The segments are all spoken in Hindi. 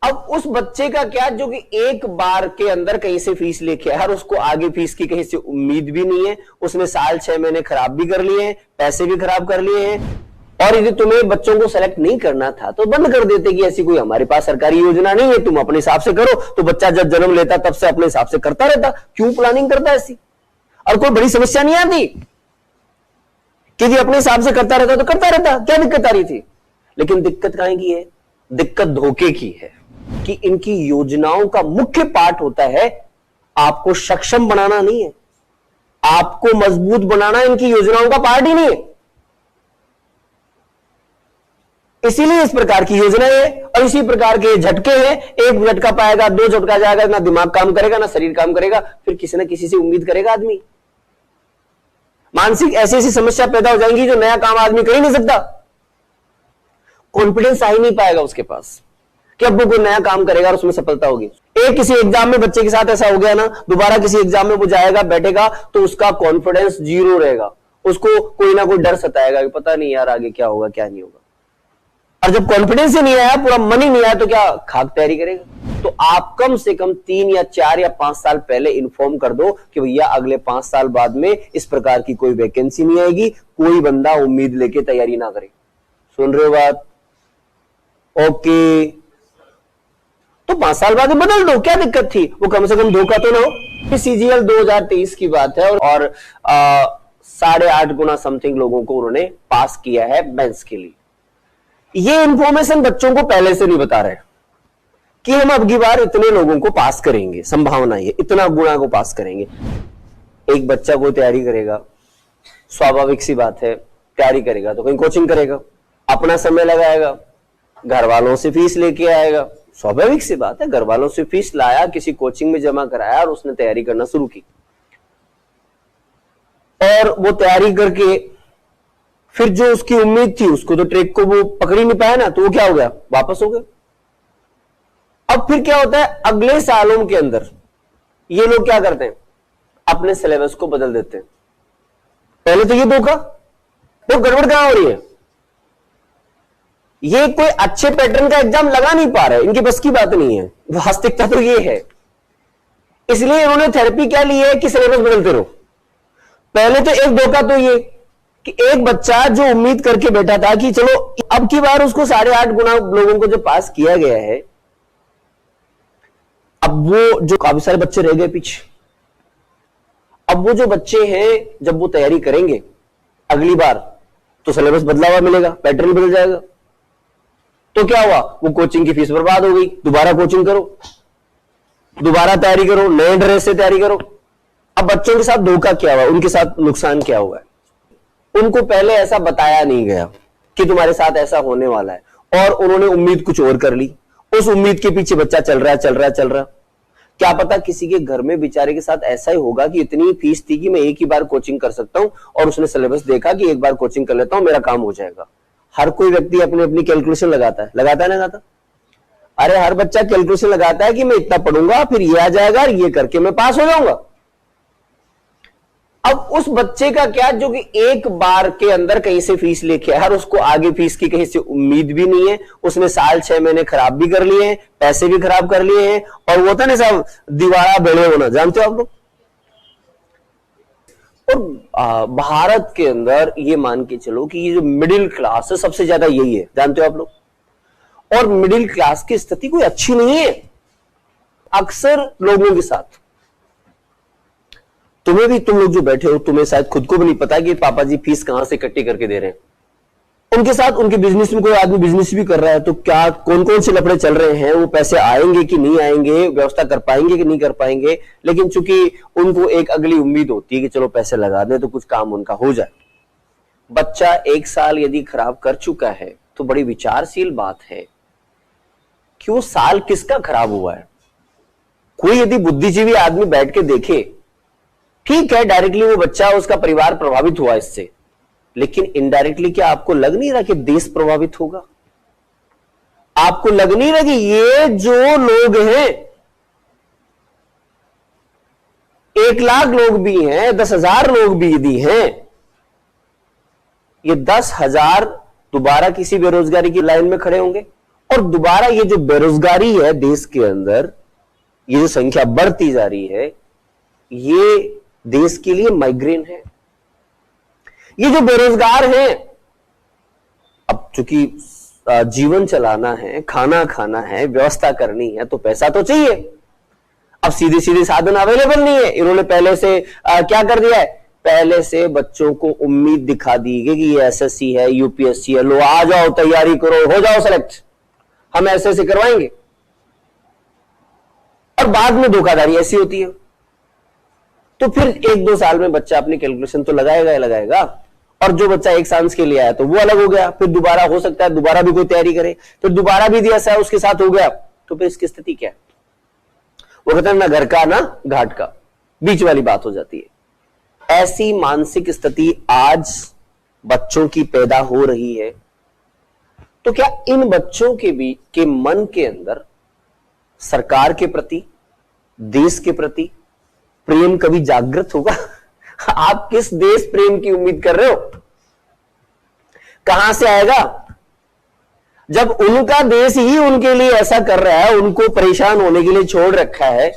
अब उस बच्चे का क्या जो कि एक बार के अंदर कहीं से फीस लेके आया और उसको आगे फीस की कहीं से उम्मीद भी नहीं है, उसने साल 6 महीने खराब भी कर लिए हैं, पैसे भी खराब कर लिए हैं, और यदि तुम्हें बच्चों को सेलेक्ट नहीं करना था तो बंद कर देते कि ऐसी कोई हमारे पास सरकारी योजना नहीं है, तुम अपने हिसाब से करो। तो बच्चा जब जन्म लेता तब से अपने हिसाब से करता रहता, क्यों प्लानिंग करता ऐसी? और कोई बड़ी समस्या नहीं आती कि जी अपने हिसाब से करता रहता तो करता रहता, क्या दिक्कत आ रही थी? लेकिन दिक्कत काहे की है? दिक्कत धोखे की है कि इनकी योजनाओं का मुख्य पार्ट होता है आपको सक्षम बनाना, नहीं है आपको मजबूत बनाना, इनकी योजनाओं का पार्ट ही नहीं है। इसीलिए इस प्रकार की योजना है और इसी प्रकार के झटके हैं। एक झटका पाएगा, दो झटका जाएगा, ना दिमाग काम करेगा ना शरीर काम करेगा, फिर किसी ना किसी से उम्मीद करेगा आदमी। मानसिक ऐसी ऐसी समस्या पैदा हो जाएंगी जो नया काम आदमी कर ही नहीं सकता। कॉन्फिडेंस आ ही नहीं पाएगा उसके पास कि अब वो कोई नया काम करेगा और उसमें सफलता होगी। एक किसी एग्जाम में बच्चे के साथ ऐसा हो गया ना, दोबारा किसी एग्जाम में वो जाएगा बैठेगा तो उसका कॉन्फिडेंस जीरो रहेगा, उसको कोई ना कोई डर सताएगा कि पता नहीं यार आगे क्या होगा क्या नहीं होगा। और जब कॉन्फिडेंस ही नहीं आया, पूरा मन ही नहीं आया, तो क्या खाक तैयारी करेगा? तो आप कम से कम 3 या 4 या 5 साल पहले इन्फॉर्म कर दो कि भैया अगले 5 साल बाद में इस प्रकार की कोई वैकेंसी नहीं आएगी, कोई बंदा उम्मीद लेके तैयारी ना करे। सुन रहे हो बात? ओके, तो 5 साल बाद बदल दो, क्या दिक्कत थी? वो कम से कम धोखा तो ना हो। सीजीएल 2023 की बात है और 8.5 गुना समथिंग लोगों को उन्होंने पास किया है मेंस के लिए। ये इंफॉर्मेशन बच्चों को पहले से नहीं बता रहे कि हम अब की बार इतने लोगों को पास करेंगे, संभावना है इतना गुणा को पास करेंगे। एक बच्चा कोई तैयारी करेगा, स्वाभाविक सी बात है, तैयारी करेगा तो कहीं कोचिंग करेगा, अपना समय लगाएगा, घर वालों से फीस लेके आएगा, स्वाभाविक सी बात है, घर वालों से फीस लाया, किसी कोचिंग में जमा कराया और उसने तैयारी करना शुरू की। और वो तैयारी करके फिर जो उसकी उम्मीद थी उसको तो ट्रैक को वो पकड़ ही नहीं पाया ना, तो वो क्या हो गया? वापस हो गया। अब फिर क्या होता है, अगले सालों के अंदर ये लोग क्या करते हैं, अपने सिलेबस को बदल देते हैं। पहले तो ये धोखा, तो गड़बड़ कहां हो रही है? ये कोई अच्छे पैटर्न का एग्जाम लगा नहीं पा रहे, इनकी बस की बात नहीं है, वास्तविकता तो ये है। इसलिए इन्होंने थेरेपी क्या ली है कि सिलेबस बदलते रहो। पहले तो एक धोखा तो ये कि एक बच्चा जो उम्मीद करके बैठा था कि चलो अब की बार उसको 8.5 गुना लोगों को जो पास किया गया है, अब वो जो काफी सारे बच्चे रह गए पीछे, अब वो जो बच्चे हैं जब वो तैयारी करेंगे अगली बार तो सिलेबस बदला हुआ मिलेगा, पैटर्न बदल जाएगा। तो क्या हुआ, वो कोचिंग की फीस बर्बाद हो गई, दोबारा कोचिंग करो, दोबारा तैयारी करो, नए ड्रेस से तैयारी करो। अब बच्चों के साथ धोखा क्या हुआ, उनके साथ नुकसान क्या हुआ है? उनको पहले ऐसा बताया नहीं गया कि तुम्हारे साथ ऐसा होने वाला है, और उन्होंने उम्मीद कुछ और कर ली। उस उम्मीद के पीछे बच्चा चल रहा। क्या पता किसी के घर में बेचारे के साथ ऐसा ही होगा कि इतनी फीस थी कि मैं एक ही बार कोचिंग कर सकता हूं, और उसने सिलेबस देखा कि एक बार कोचिंग कर लेता हूं मेरा काम हो जाएगा। हर कोई व्यक्ति अपनी अपनी कैलकुलेशन लगाता है ना लगाता? अरे हर बच्चा कैलकुलेशन लगाता है कि मैं इतना पढ़ूंगा फिर ये आ जाएगा और ये करके मैं पास हो जाऊंगा। अब उस बच्चे का क्या जो कि एक बार के अंदर कहीं से फीस लेके आया और उसको आगे फीस की कहीं से उम्मीद भी नहीं है, उसने साल 6 महीने खराब भी कर लिए हैं, पैसे भी खराब कर लिए हैं, और वो था ना साहब दीवारा बेड़े होना, जानते हो आप लोग? और भारत के अंदर ये मान के चलो कि ये जो मिडिल क्लास है सबसे ज्यादा यही है, जानते हो आप लोग? और मिडिल क्लास की स्थिति कोई अच्छी नहीं है अक्सर लोगों के साथ। तुम्हें भी, तुम लोग जो बैठे हो तुम्हें शायद खुद को भी नहीं पता कि पापा जी फीस कहां से इकट्ठी करके दे रहे हैं। उनके साथ उनके बिजनेस में कोई आदमी बिजनेस भी कर रहा है तो क्या कौन कौन से लफड़े चल रहे हैं, वो पैसे आएंगे कि नहीं आएंगे, व्यवस्था कर पाएंगे कि नहीं कर पाएंगे। लेकिन चूंकि उनको एक अगली उम्मीद होती है कि चलो पैसे लगा दें तो कुछ काम उनका हो जाए। बच्चा 1 साल यदि खराब कर चुका है तो बड़ी विचारशील बात है कि वो साल किसका खराब हुआ है। कोई यदि बुद्धिजीवी आदमी बैठ के देखे, ठीक है डायरेक्टली वो बच्चा उसका परिवार प्रभावित हुआ इससे, लेकिन इनडायरेक्टली क्या आपको लग नहीं रहा कि देश प्रभावित होगा? आपको लग नहीं रहा कि ये जो लोग हैं 1 लाख लोग भी हैं, 10,000 लोग भी यदि हैं, ये 10,000 दोबारा किसी बेरोजगारी की लाइन में खड़े होंगे और दोबारा ये जो बेरोजगारी है देश के अंदर, ये जो संख्या बढ़ती जा रही है, ये देश के लिए माइग्रेन है। ये जो बेरोजगार हैं, अब चूंकि जीवन चलाना है, खाना खाना है, व्यवस्था करनी है, तो पैसा तो चाहिए। अब सीधे सीधे साधन अवेलेबल नहीं है। इन्होंने पहले से क्या कर दिया है, पहले से बच्चों को उम्मीद दिखा दी कि ये एसएससी है, यूपीएससी है, लो आ जाओ, तैयारी करो, हो जाओ सेलेक्ट, हम ऐसे करवाएंगे। और बाद में धोखाधड़ी ऐसी होती है। तो फिर 1-2 साल में बच्चा अपनी कैलकुलेशन तो लगाएगा, और जो बच्चा 1 चांस के लिए आया तो वो अलग हो गया, फिर दोबारा हो सकता है दोबारा भी कोई तैयारी करे, फिर दोबारा भी दिया सा उसके साथ हो गया, तो फिर इसकी स्थिति क्या है? वो कहते हैं ना घर का ना घाट का, बीच वाली बात हो जाती है। ऐसी मानसिक स्थिति आज बच्चों की पैदा हो रही है। तो क्या इन बच्चों के मन के अंदर सरकार के प्रति, देश के प्रति प्रेम कभी जागृत होगा? आप किस देश प्रेम की उम्मीद कर रहे हो? कहां से आएगा जब उनका देश ही उनके लिए ऐसा कर रहा है, उनको परेशान होने के लिए छोड़ रखा है।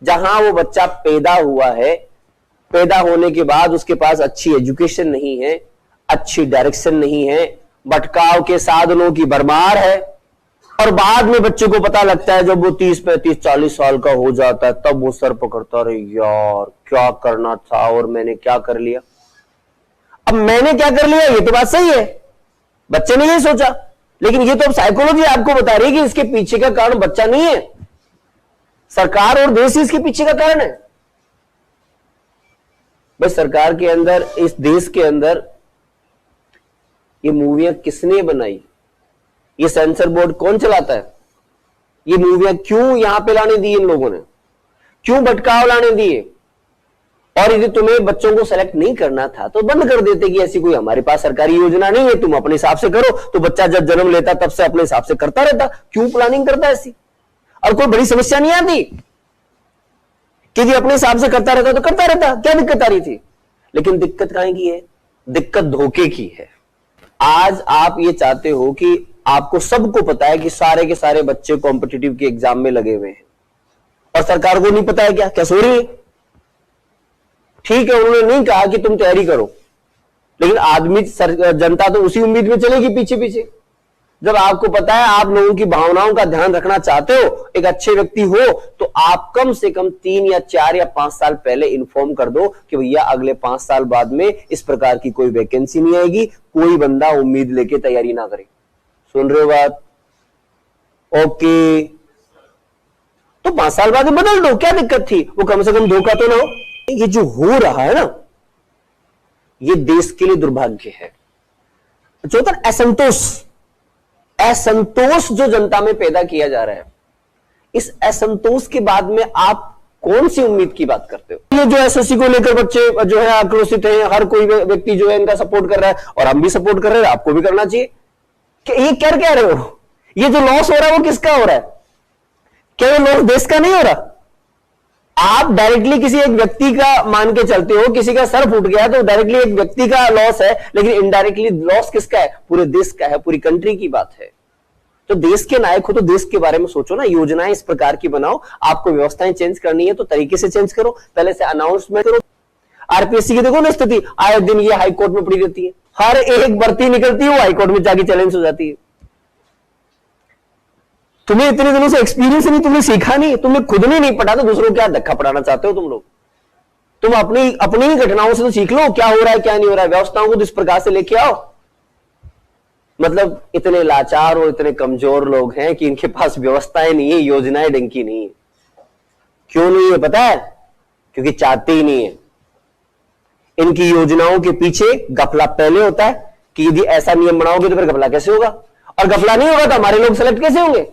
जहां वो बच्चा पैदा हुआ है, पैदा होने के बाद उसके पास अच्छी एजुकेशन नहीं है, अच्छी डायरेक्शन नहीं है, भटकाव के साधनों की भरमार है, और बाद में बच्चे को पता लगता है जब वो 30, 35, 40 साल का हो जाता है, तब वो सर पकड़ता, अरे यार क्या करना था और मैंने क्या कर लिया। अब मैंने क्या कर लिया, ये तो बात सही है, बच्चे ने यही सोचा, लेकिन ये तो अब साइकोलॉजी आपको बता रही है कि इसके पीछे का कारण बच्चा नहीं है, सरकार और देश ही इसके पीछे का कारण है। बस सरकार के अंदर, इस देश के अंदर ये मूवियां किसने बनाई, ये सेंसर बोर्ड कौन चलाता है, ये मूवियां क्यों यहां पे लाने दी इन लोगों ने, क्यों भटकाव लाने दिए? और यदि तुम्हें बच्चों को सेलेक्ट नहीं करना था तो बंद कर देते कि ऐसी कोई हमारे पास सरकारी योजना नहीं है, तुम अपने हिसाब से करो। तो बच्चा जब जन्म लेता तब से अपने हिसाब से करता रहता, क्यों प्लानिंग करता ऐसी? और कोई बड़ी समस्या नहीं आती कि यदि अपने हिसाब से करता रहता तो करता रहता, क्या दिक्कत आ रही थी? लेकिन दिक्कत काहे की है? दिक्कत धोखे की है। आज आप ये चाहते हो कि आपको सबको पता है कि सारे के सारे बच्चे कॉम्पिटिटिव के एग्जाम में लगे हुए हैं, और सरकार को नहीं पता है क्या सो रही है? ठीक है, उन्होंने नहीं कहा कि तुम तैयारी करो, लेकिन आदमी जनता तो उसी उम्मीद में चलेगी पीछे पीछे। जब आपको पता है आप लोगों की भावनाओं का ध्यान रखना चाहते हो, एक अच्छे व्यक्ति हो, तो आप कम से कम 3 या 4 या 5 साल पहले इन्फॉर्म कर दो कि भैया अगले 5 साल बाद में इस प्रकार की कोई वैकेंसी नहीं आएगी, कोई बंदा उम्मीद लेके तैयारी ना करे। सुन रहे हो बात? ओके, तो 5 साल बाद बदल दो, क्या दिक्कत थी? वो कम से कम धोखा तो ना हो। ये जो हो रहा है ना, ये देश के लिए दुर्भाग्य है। चौथा, असंतोष जो जनता में पैदा किया जा रहा है, इस असंतोष के बाद में आप कौन सी उम्मीद की बात करते हो? ये जो एसएससी को लेकर बच्चे जो है आक्रोशित हैं, हर कोई व्यक्ति जो है इनका सपोर्ट कर रहा है, और हम भी सपोर्ट कर रहे हैं, आपको भी करना चाहिए। कि ये क्या कह रहे हो? ये जो लॉस हो रहा है वो किसका हो रहा है? क्या ये लॉस देश का नहीं हो रहा? आप डायरेक्टली किसी एक व्यक्ति का मान के चलते हो, किसी का सर फूट गया तो डायरेक्टली एक व्यक्ति का लॉस है, लेकिन इनडायरेक्टली लॉस किसका है? पूरे देश का है, पूरी कंट्री की बात है। तो देश के नायक हो तो देश के बारे में सोचो ना, योजनाएं इस प्रकार की बनाओ। आपको व्यवस्थाएं चेंज करनी है तो तरीके से चेंज करो, पहले से अनाउंसमेंट करो। आरपीएससी की देखो ना स्थिति, आए दिन ये हाईकोर्ट में पड़ी रहती है, हर एक भर्ती निकलती है वो हाईकोर्ट में जाके चैलेंज हो जाती है। तुम्हें इतने दिनों से एक्सपीरियंस नहीं, तुमने सीखा नहीं, तुमने खुद ने नहीं पढ़ा, तो दूसरों को क्या धक्का पढ़ाना चाहते हो तुम लोग? तुम अपनी ही घटनाओं से तो सीख लो, क्या हो रहा है क्या नहीं हो रहा है। व्यवस्थाओं को इस प्रकार से लेके आओ। मतलब इतने लाचार और इतने कमजोर लोग हैं कि इनके पास व्यवस्थाएं नहीं है, योजनाएं ढंग की नहीं है। क्यों नहीं है पता है? क्योंकि चाहते ही नहीं है। इनकी योजनाओं के पीछे गफला पहले होता है कि यदि ऐसा नियम बनाओगे तो फिर गफला कैसे होगा, और गफला नहीं होगा तो हमारे लोग सेलेक्ट कैसे होंगे?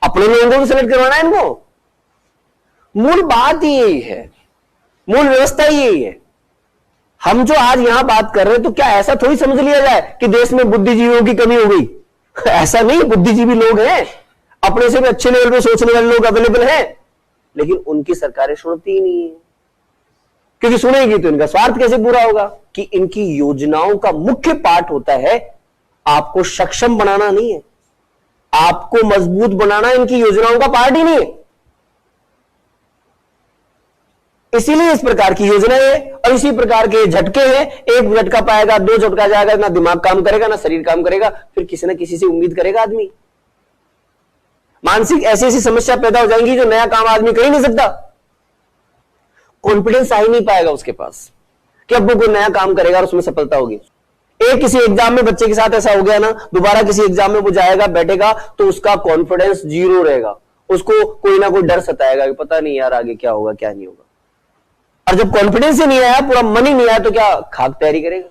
अपने लोगों को सेलेक्ट करवाना है इनको। मूल बात ही यही है, मूल व्यवस्था ही यही है। हम जो आज यहां बात कर रहे हैं, तो क्या ऐसा थोड़ी समझ लिया जाए कि देश में बुद्धिजीवियों की कमी हो गई? ऐसा नहीं, बुद्धिजीवी लोग हैं, अपने से भी अच्छे लेवल पे सोचने वाले लोग अवेलेबल हैं, लेकिन उनकी सरकारें सुनती ही नहीं है। क्योंकि सुनेगी तो इनका स्वार्थ कैसे पूरा होगा? कि इनकी योजनाओं का मुख्य पार्ट होता है आपको सक्षम बनाना नहीं है, आपको मजबूत बनाना इनकी योजनाओं का पार्ट ही नहीं है। इसीलिए इस प्रकार की योजना है और इसी प्रकार के झटके हैं। एक झटका पाएगा, दो झटका जाएगा, ना दिमाग काम करेगा ना शरीर काम करेगा, फिर किसी ना किसी से उम्मीद करेगा आदमी। मानसिक ऐसी ऐसी समस्या पैदा हो जाएंगी जो नया काम आदमी कर ही नहीं सकता। कॉन्फिडेंस आ ही नहीं पाएगा उसके पास कि अब वो कोई नया काम करेगा और उसमें सफलता होगी। एक किसी एग्जाम में बच्चे के साथ ऐसा हो गया ना, दोबारा किसी एग्जाम में वो जाएगा बैठेगा तो उसका कॉन्फिडेंस जीरो रहेगा। उसको कोई ना कोई डर सताएगा कि पता नहीं यार आगे क्या होगा क्या नहीं होगा। और जब कॉन्फिडेंस ही नहीं आया, पूरा मन ही नहीं आया, तो क्या खाक तैयारी करेगा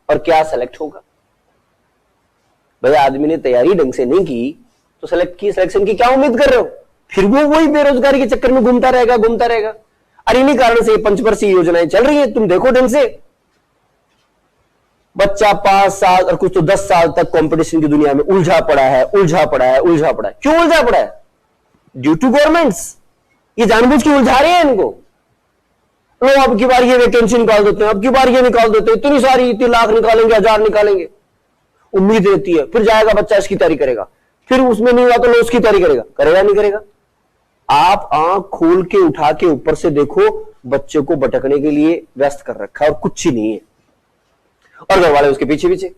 और क्या सेलेक्ट होगा? भाई आदमी ने तैयारी ढंग से नहीं की तो सिलेक्शन की क्या उम्मीद कर रहे हो? फिर वो वही बेरोजगारी के चक्कर में घूमता रहेगा। और इन्हीं कारण से पंचवर्षीय योजनाएं चल रही है। तुम देखो ढंग से, बच्चा 5 साल और कुछ तो 10 साल तक कंपटीशन की दुनिया में उलझा पड़ा है। क्यों उलझा पड़ा है? Due to governments. ये जानबूझ के उलझा रहे हैं इनको। लो अब की बार ये वैकेंसी निकाल देते हैं, अब की बार ये निकाल देते हैं, इतनी सारी, इतनी लाख निकालेंगे, 1000 निकालेंगे। उम्मीद रहती है, फिर जाएगा बच्चा इसकी तैयारी करेगा, फिर उसमें नहीं हुआ तो लो उसकी तैयारी करेगा नहीं करेगा? आप आंख खोल के उठा के ऊपर से देखो, बच्चे को भटकने के लिए व्यस्त कर रखा है और कुछ ही नहीं है। और घर वाले उसके पीछे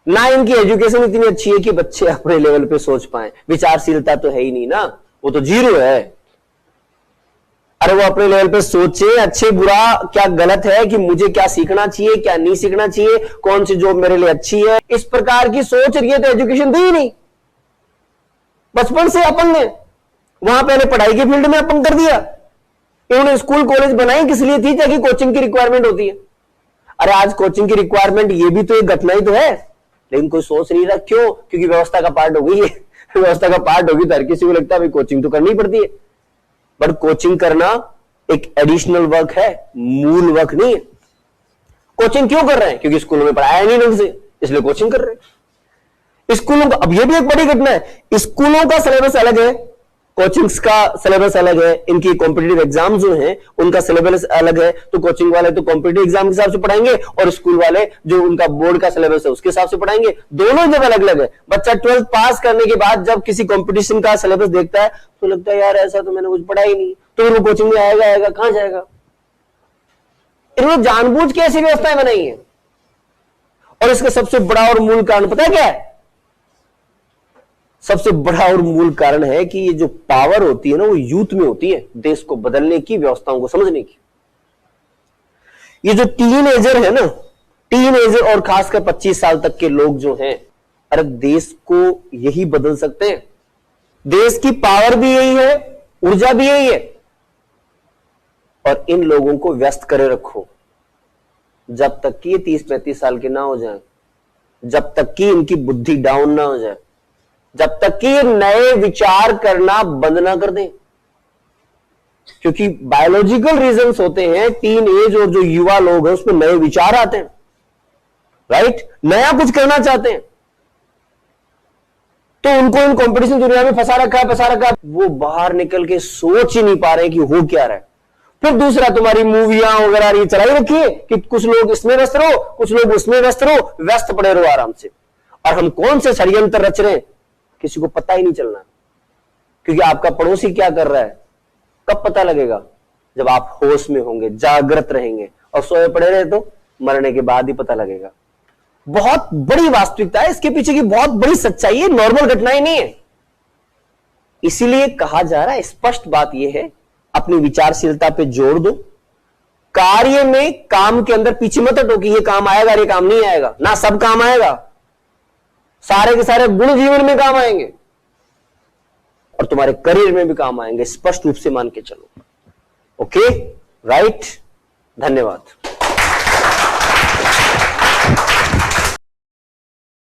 ना। इनकी एजुकेशन इतनी अच्छी है कि बच्चे अपने लेवल पे सोच पाए। विचारशीलता तो है ही नहीं ना, वो तो जीरो है। अरे वो अपने लेवल पे सोचे अच्छे बुरा क्या गलत है, कि मुझे क्या सीखना चाहिए क्या नहीं सीखना चाहिए, कौन सी जॉब मेरे लिए अच्छी है, इस प्रकार की सोच रही है तो एजुकेशन दी ही नहीं। बचपन से अपन ने वहां पहले पढ़ाई के फील्ड में अपन कर दिया। इन्होंने स्कूल कॉलेज बनाई किस लिए थी? ताकि कोचिंग की रिक्वायरमेंट होती है। अरे आज कोचिंग की रिक्वायरमेंट ये भी तो एक घटना ही तो है, लेकिन कोई सोच नहीं रहा। क्यों? क्योंकि व्यवस्था का पार्ट हो गई है। व्यवस्था का पार्ट होगी तो हर किसी को लगता है भाई कोचिंग तो करनी पड़ती है। बट कोचिंग करना एक एडिशनल वर्क है, मूल वर्क नहीं है। कोचिंग क्यों कर रहे हैं? क्योंकि स्कूलों में पढ़ाया नहीं ढंग से, इसलिए कोचिंग कर रहे हैं। स्कूलों का, अब यह भी एक बड़ी घटना है, स्कूलों का सिलेबस अलग है, कोचिंग्स का सिलेबस अलग है। इनकी कॉम्पिटिटिव एग्जाम जो हैं उनका सिलेबस अलग है। तो कोचिंग वाले तो कॉम्पिटिटिव एग्जाम के हिसाब से पढ़ाएंगे और स्कूल वाले जो उनका बोर्ड का सिलेबस है उसके हिसाब से पढ़ाएंगे। दोनों जब अलग अलग है। बच्चा 12th पास करने के बाद जब किसी कॉम्पिटिशन का सिलेबस देखता है तो लगता है यार ऐसा तो मैंने कुछ पढ़ा ही नहीं, तो वो कोचिंग में आएगा कहां जाएगा? इन्होंने जानबूझ के ऐसी व्यवस्थाएं बनाई है। और इसका सबसे बड़ा और मूल कारण पता है क्या है? सबसे बड़ा और मूल कारण है कि ये जो पावर होती है ना वो यूथ में होती है, देश को बदलने की, व्यवस्थाओं को समझने की। ये जो टीनेजर है ना, टीनेजर और खासकर 25 साल तक के लोग जो हैं, अरे देश को यही बदल सकते हैं। देश की पावर भी यही है, ऊर्जा भी यही है। और इन लोगों को व्यस्त करे रखो जब तक कि ये 30-35 साल के ना हो जाए, जब तक कि इनकी बुद्धि डाउन ना हो जाए, जब तक कि ये नए विचार करना बंद ना कर दें। क्योंकि बायोलॉजिकल रीजंस होते हैं, टीन एज और जो युवा लोग हैं उसमें नए विचार आते हैं, राइट? नया कुछ करना चाहते हैं। तो उनको इन कंपटीशन दुनिया में फंसा रखा है, वो बाहर निकल के सोच ही नहीं पा रहे कि हो क्या रहा है। फिर दूसरा, तुम्हारी मूवियां वगैरह ये चलाई रखी है कि कुछ लोग इसमें व्यस्त रहो, कुछ लोग उसमें व्यस्त रहो, व्यस्त पड़े रहो आराम से। और हम कौन से षड्यंत्र रच रहे हैं किसी को पता ही नहीं चलना। क्योंकि आपका पड़ोसी क्या कर रहा है कब पता लगेगा? जब आप होश में होंगे, जागृत रहेंगे। और सोए पड़े रहे तो मरने के बाद ही पता लगेगा। बहुत बड़ी वास्तविकता है, इसके पीछे की बहुत बड़ी सच्चाई है, नॉर्मल घटनाएं नहीं है। इसीलिए कहा जा रहा है, स्पष्ट बात यह है, अपनी विचारशीलता पे जोर दो। कार्य में, काम के अंदर पीछे मत हटो कि ये काम आएगा, ये काम नहीं आएगा ना। सब काम आएगा, सारे के सारे गुण जीवन में काम आएंगे और तुम्हारे करियर में भी काम आएंगे। स्पष्ट रूप से मान के चलो। Okay, right? धन्यवाद।